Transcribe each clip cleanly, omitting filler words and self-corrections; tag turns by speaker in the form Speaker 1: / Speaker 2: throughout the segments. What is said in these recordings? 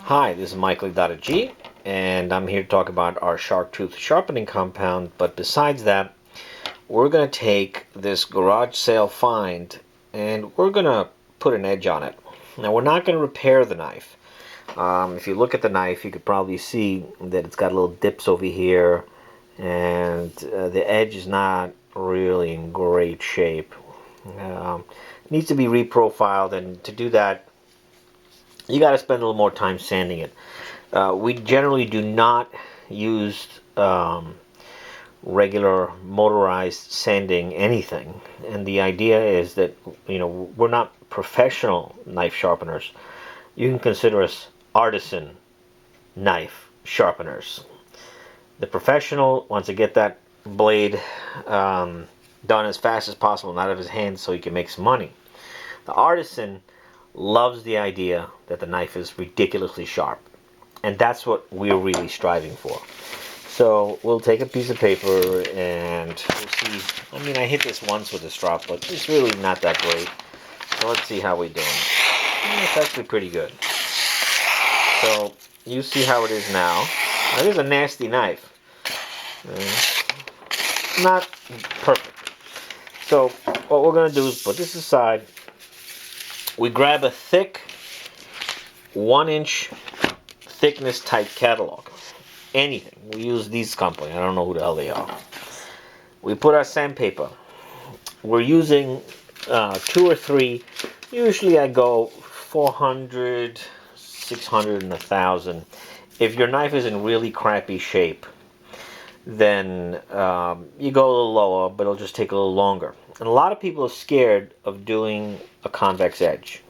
Speaker 1: Hi, this is Michael.G, and I'm here to talk about our shark tooth sharpening compound. But besides that, we're going to take this garage sale find and we're going to put an edge on it. Now, we're not going to repair the knife. If you look at the knife, you could probably see that it's got little dips over here, and the edge is not really in great shape. It needs to be reprofiled, and to do that, you got to spend a little more time sanding it. We generally do not use regular motorized sanding anything, and the idea is that we're not professional knife sharpeners. You can consider us artisan knife sharpeners. The professional wants to get that blade done as fast as possible, not out of his hands, so he can make some money. The artisan loves the idea that the knife is ridiculously sharp, and that's what we're really striving for. So we'll take a piece of paper and we'll see. I mean, I hit this once with a strop, but it's really not that great. So let's see how we're doing. It's actually pretty good. So you see how it is now. Now, this is a nasty knife. Not perfect. So what we're going to do is put this aside. We grab a thick 1-inch thickness type catalog. Anything. We use these company. I don't know who the hell they are. We put our sandpaper. We're using 2 or 3. Usually I go 400, 600, and 1,000. If your knife is in really crappy shape, then you go a little lower, but it'll just take a little longer. And a lot of people are scared of doing a convex edge.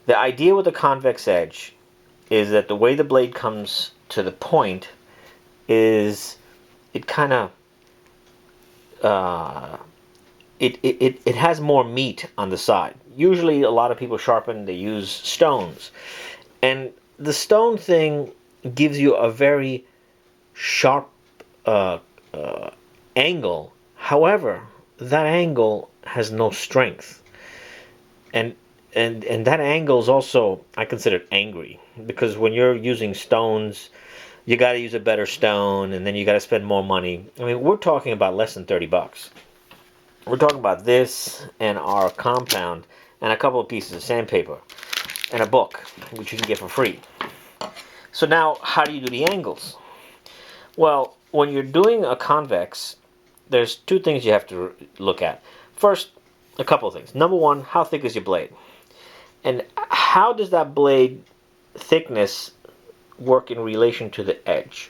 Speaker 1: The idea with a convex edge is that the way the blade comes to the point is it kind of it has more meat on the side. Usually a lot of people sharpen, they use stones, and the stone thing gives you a very sharp angle. However, that angle has no strength, and that angle is also, I consider it, angry, because when you're using stones, you got to use a better stone, and then you got to spend more money. I mean, we're talking about less than $30. We're talking about this and our compound and a couple of pieces of sandpaper and a book, which you can get for free. So now, how do you do the angles? Well, when you're doing a convex, there's 2 things you have to look at. First, a couple of things. Number one, how thick is your blade? And how does that blade thickness work in relation to the edge?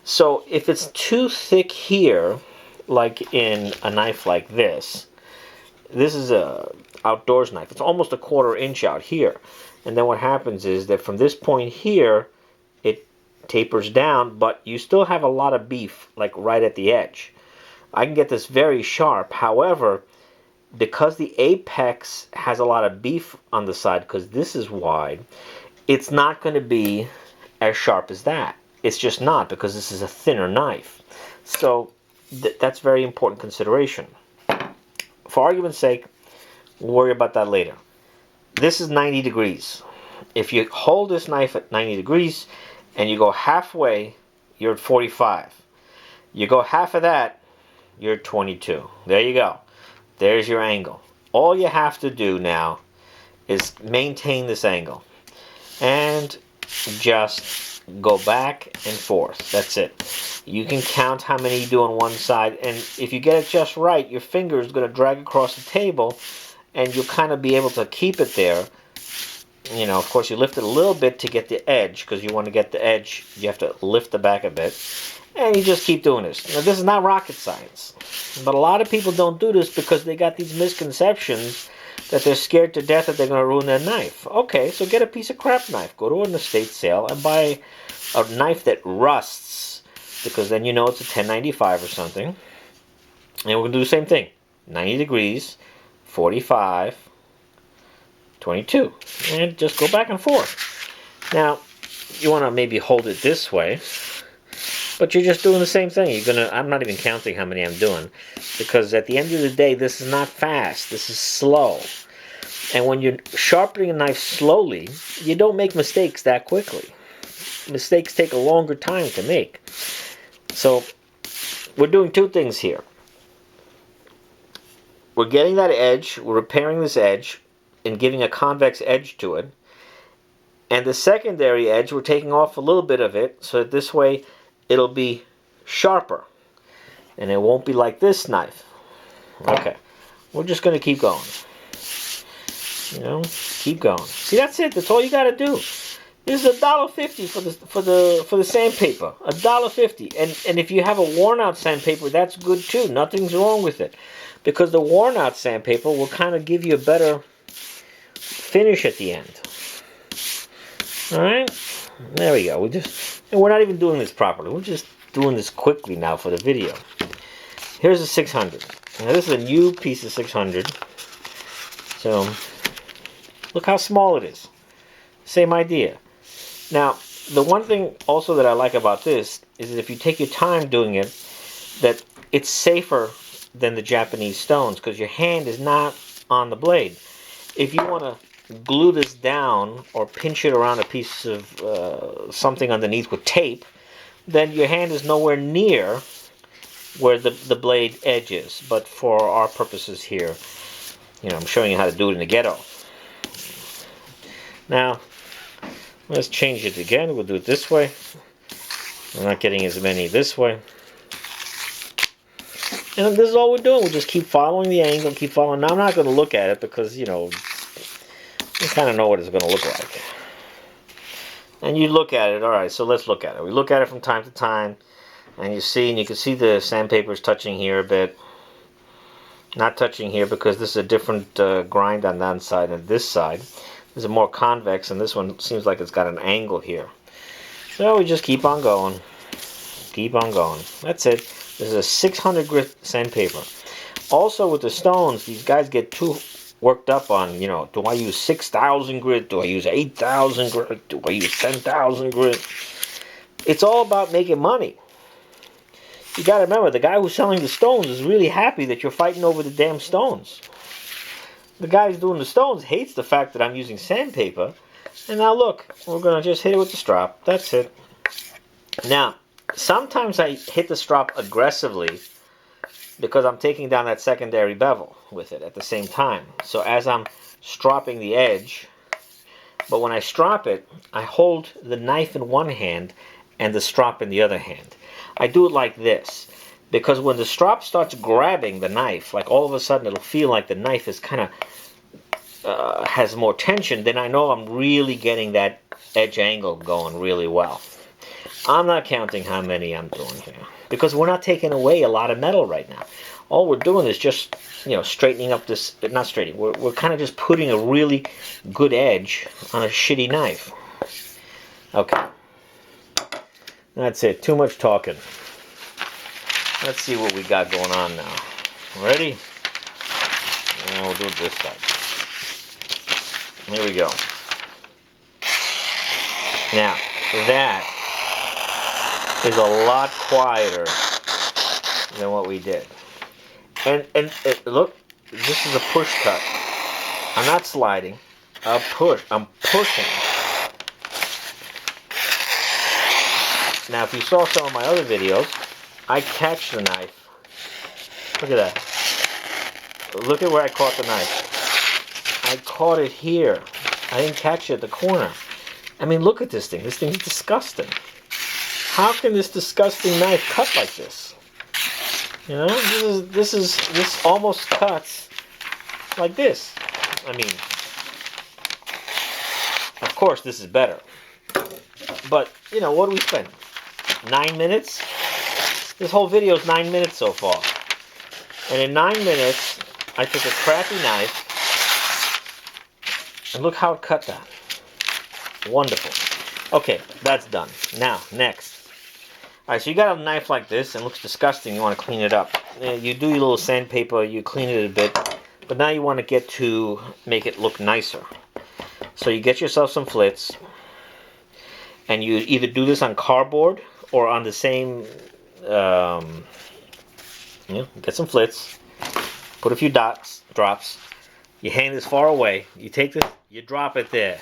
Speaker 1: So if it's too thick here, like in a knife like this is a outdoors knife. It's almost a 1/4 inch out here. And then what happens is that from this point here, it tapers down, but you still have a lot of beef, like right at the edge. I can get this very sharp. However, because the apex has a lot of beef on the side, because this is wide, it's not going to be as sharp as that. It's just not, because this is a thinner knife. So that's very important consideration. For argument's sake, we'll worry about that later. This is 90 degrees. If you hold this knife at 90 degrees and you go halfway, you're at 45. You go half of that, you're at 22. There you go. There's your angle. All you have to do now is maintain this angle and just go back and forth. That's it. You can count how many you do on one side, and if you get it just right, your finger is going to drag across the table and you'll kind of be able to keep it there. You know, of course, you lift it a little bit to get the edge, because you want to get the edge, you have to lift the back a bit. And you just keep doing this. Now, this is not rocket science. But a lot of people don't do this because they got these misconceptions that they're scared to death that they're going to ruin their knife. Okay, so get a piece of crap knife. Go to an estate sale and buy a knife that rusts, because then you know it's a 1095 or something. And we're going to do the same thing. 90 degrees, 45, 22. And just go back and forth. Now, you want to maybe hold it this way, but you're just doing the same thing. I'm not even counting how many I'm doing, because at the end of the day, this is not fast. This is slow. And when you're sharpening a knife slowly, you don't make mistakes that quickly. Mistakes take a longer time to make. So we're doing two things here. We're getting that edge, we're repairing this edge and giving a convex edge to it. And the secondary edge, we're taking off a little bit of it so that this way it'll be sharper. And it won't be like this knife. Okay, we're just going to keep going. You know, keep going. See, that's it. That's all you got to do. This is $1.50 for the sandpaper. $1.50. And if you have a worn out sandpaper, that's good too. Nothing's wrong with it, because the worn out sandpaper will kind of give you a better finish at the end. All right, there we go. And we're not even doing this properly. We're just doing this quickly now for the video. Here's a 600. Now this is a new piece of 600. So look how small it is. Same idea. Now the one thing also that I like about this is that if you take your time doing it, that it's safer than the Japanese stones because your hand is not on the blade. If you want to glue this down or pinch it around a piece of something underneath with tape, then your hand is nowhere near where the blade edge is. But for our purposes here, you know, I'm showing you how to do it in the ghetto. Now let's change it again. We'll do it this way. I'm not getting as many this way. And this is all we're doing. We'll just keep following the angle, keep following. Now I'm not going to look at it because, you know, you kind of know what it's going to look like. And you look at it. All right, so let's look at it. We look at it from time to time, and you can see the sandpaper is touching here a bit. Not touching here because this is a different grind on that side and this side. This is more convex, and this one seems like it's got an angle here. So we just keep on going. Keep on going. That's it. This is a 600 grit sandpaper. Also with the stones, these guys get too worked up on, you know, do I use 6,000 grit? Do I use 8,000 grit? Do I use 10,000 grit? It's all about making money. You got to remember, the guy who's selling the stones is really happy that you're fighting over the damn stones. The guy who's doing the stones hates the fact that I'm using sandpaper. And now look, we're going to just hit it with the strop. That's it. Now, sometimes I hit the strop aggressively because I'm taking down that secondary bevel with it at the same time. So as I'm stropping the edge, but when I strop it, I hold the knife in one hand and the strop in the other hand. I do it like this because when the strop starts grabbing the knife, like all of a sudden it'll feel like the knife is kind of has more tension, then I know I'm really getting that edge angle going really well. I'm not counting how many I'm doing here because we're not taking away a lot of metal right now. All we're doing is just, you know, straightening up this, not straightening, we're kind of just putting a really good edge on a shitty knife. Okay. That's it. Too much talking. Let's see what we got going on now. Ready? And we'll do it this side. Here we go. Now, that is a lot quieter than what we did. And look, this is a push cut. I'm not sliding. I'm pushing. Now, if you saw some of my other videos, I catch the knife. Look at that. Look at where I caught the knife. I caught it here. I didn't catch it at the corner. I mean, look at this thing. This thing's disgusting. How can this disgusting knife cut like this? You know, this almost cuts like this. I mean, of course, this is better. But, you know, what do we spend? 9 minutes? This whole video is 9 minutes so far. And in 9 minutes, I took a crappy knife, and look how it cut that. Wonderful. Okay, that's done. Now, next. Alright, so you got a knife like this, and it looks disgusting. You want to clean it up. You do your little sandpaper, you clean it a bit, but now you want to get to make it look nicer. So you get yourself some flits, and you either do this on cardboard or on the same, get some flits, put a few drops, Your hand is far away. You take this, you drop it there,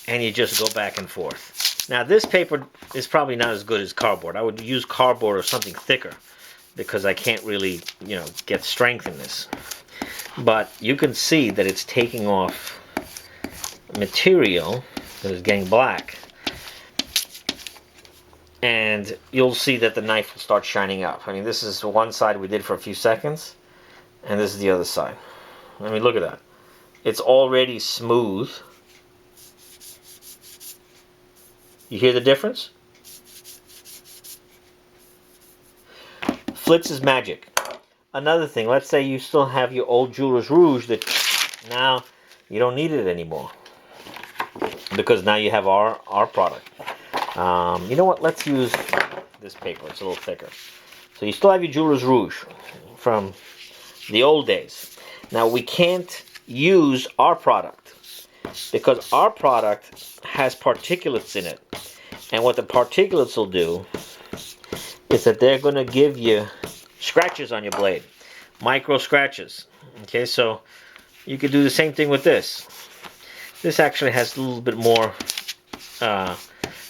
Speaker 1: and you just go back and forth. Now this paper is probably not as good as cardboard. I would use cardboard or something thicker because I can't really, get strength in this. But you can see that it's taking off material that is getting black. And you'll see that the knife will start shining up. I mean, this is one side we did for a few seconds, and this is the other side. I mean, look at that. It's already smooth. You hear the difference? Flitz is magic. Another thing, let's say you still have your old Jeweler's Rouge that now you don't need it anymore because now you have our product. You know what? Let's use this paper. It's a little thicker. So you still have your Jeweler's Rouge from the old days. Now we can't use our product because our product has particulates in it. And what the particulates will do is that they're going to give you scratches on your blade. Micro scratches. Okay, so you could do the same thing with this. This actually has a little bit more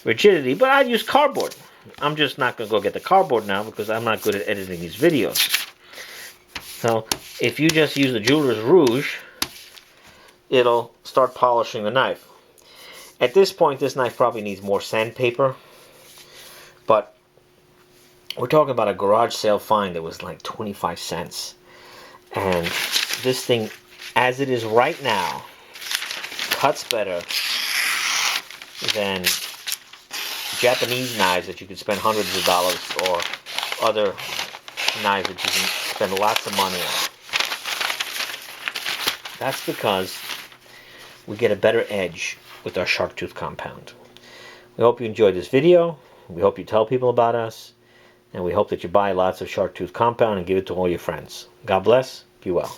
Speaker 1: rigidity, but I'd use cardboard. I'm just not going to go get the cardboard now because I'm not good at editing these videos. So if you just use the Jeweler's Rouge, it'll start polishing the knife. At this point, this knife probably needs more sandpaper, but we're talking about a garage sale find that was like 25 cents. And this thing, as it is right now, cuts better than Japanese knives that you could spend hundreds of dollars, or other knives that you can spend lots of money on. That's because we get a better edge with our shark tooth compound. We hope you enjoyed this video. We hope you tell people about us. And we hope that you buy lots of shark tooth compound and give it to all your friends. God bless. Be well.